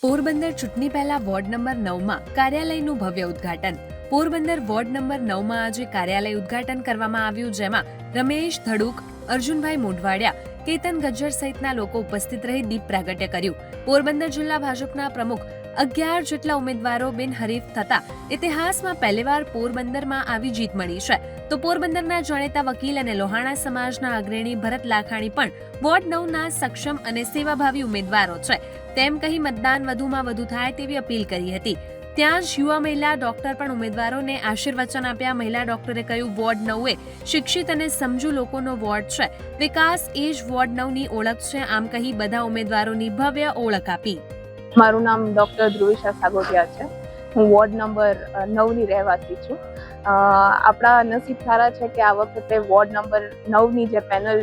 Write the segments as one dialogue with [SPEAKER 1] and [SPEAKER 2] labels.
[SPEAKER 1] પોરબંદર ચૂંટણી પહેલા ward number 9માં કાર્યાલયનું ભવ્ય ઉદ્ઘાટન. પોરબંદર વોર્ડ નંબર 9માં આજે કાર્યાલય ઉદ્ઘાટન કરવામાં આવ્યું, જેમાં રમેશ ધડુક, અર્જુનભાઈ મોઢવાડિયા, કેતન ગજ્જર સહિતના લોકો ઉપસ્થિત રહી દીપ પ્રાગટ્ય કર્યું. પોરબંદર જિલ્લા ભાજપના પ્રમુખ 11 જેટલા ઉમેદવારો બિનહરીફ થતા ઇતિહાસમાં પહેલીવાર પોરબંદરમાં આવી જીત મળી છે. તો પોરબંદરના જાણીતા વકીલ અને લોહાણા સમાજના અગ્રણી ભરત લાખાણી પણ વોર્ડ 9ના સક્ષમ અને સેવાભાવી ઉમેદવારો છે તેમ કહી મતદાન વધુમાં વધુ થાય તેવી અપીલ કરી હતી. ત્યાં જ યુવા મહિલા ડોક્ટર પણ ઉમેદવારોને આશીર્વચન આપ્યા. મહિલા ડોક્ટરે કહ્યું, વોર્ડ 9 શિક્ષિત અને સમજુ લોકોનો વોર્ડ છે. વિકાસ એ જ વોર્ડ 9ની ઓળખ છે. આમ કહી બધા ઉમેદવારોની ભવ્ય ઓળખ આપી.
[SPEAKER 2] મારું નામ ડૉક્ટર ધ્રુવિશા સાગોટિયા છે. હું વોર્ડ નંબર 9ની રહેવાસી છું. આપણા નસીબ સારા છે કે આ વખતે વોર્ડ નંબર 9ની જે પેનલ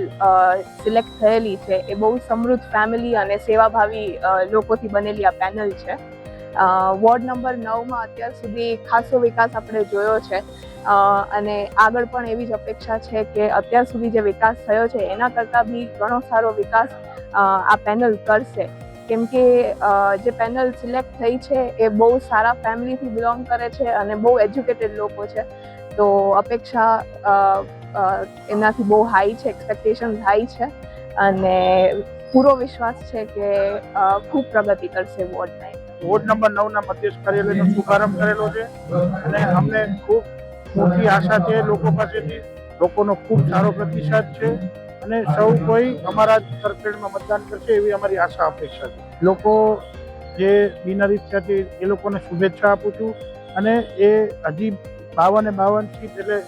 [SPEAKER 2] સિલેક્ટ થયેલી છે એ બહુ સમૃદ્ધ ફેમિલી અને સેવાભાવી લોકોથી બનેલી આ પેનલ છે. વોર્ડ નંબર 9માં અત્યાર સુધી ખાસો વિકાસ આપણે જોયો છે અને આગળ પણ એવી જ અપેક્ષા છે કે અત્યાર સુધી જે વિકાસ થયો છે એના કરતાં બી ઘણો સારો વિકાસ આ પેનલ કરશે. કેમ કે જે પેનલ સિલેક્ટ થઈ છે એ બહુ સારા ફેમિલીથી બિલોંગ કરે છે અને બહુ એજ્યુકેટેડ લોકો છે. તો અપેક્ષા એમનાથી બહુ હાઈ છે, એક્સપેક્ટેશન હાઈ છે અને પૂરો વિશ્વાસ છે કે ખૂબ પ્રગતિ કરશે વોર્ડ 9.
[SPEAKER 3] વોર્ડ નંબર 9ના મધ્યસ્થ કાર્યાલયનો શુભારંભ કરેલો છે અને અમને ખૂબ મોટી આશા છે લોકો પાસેથી. લોકોનો ખૂબ સારો પ્રતિસાદ છે અને સૌ કોઈ અમારા તરફેણમાં મતદાન કરશે એવી અમારી આશા અપેક્ષા છે. લોકો જે બિનહરીફ છે એ લોકોને શુભેચ્છા આપું છું અને એ હજી 52 સીટ એટલે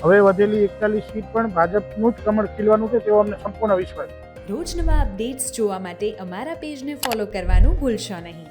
[SPEAKER 3] હવે વધેલી 41 સીટ પણ ભાજપનું જ કમળ ખીલવાનું છે તેવો અમને સંપૂર્ણ વિશ્વાસ છે.
[SPEAKER 1] રોજ નવા અપડેટ્સ જોવા માટે અમારા પેજને ફોલો કરવાનું ભૂલશો નહીં.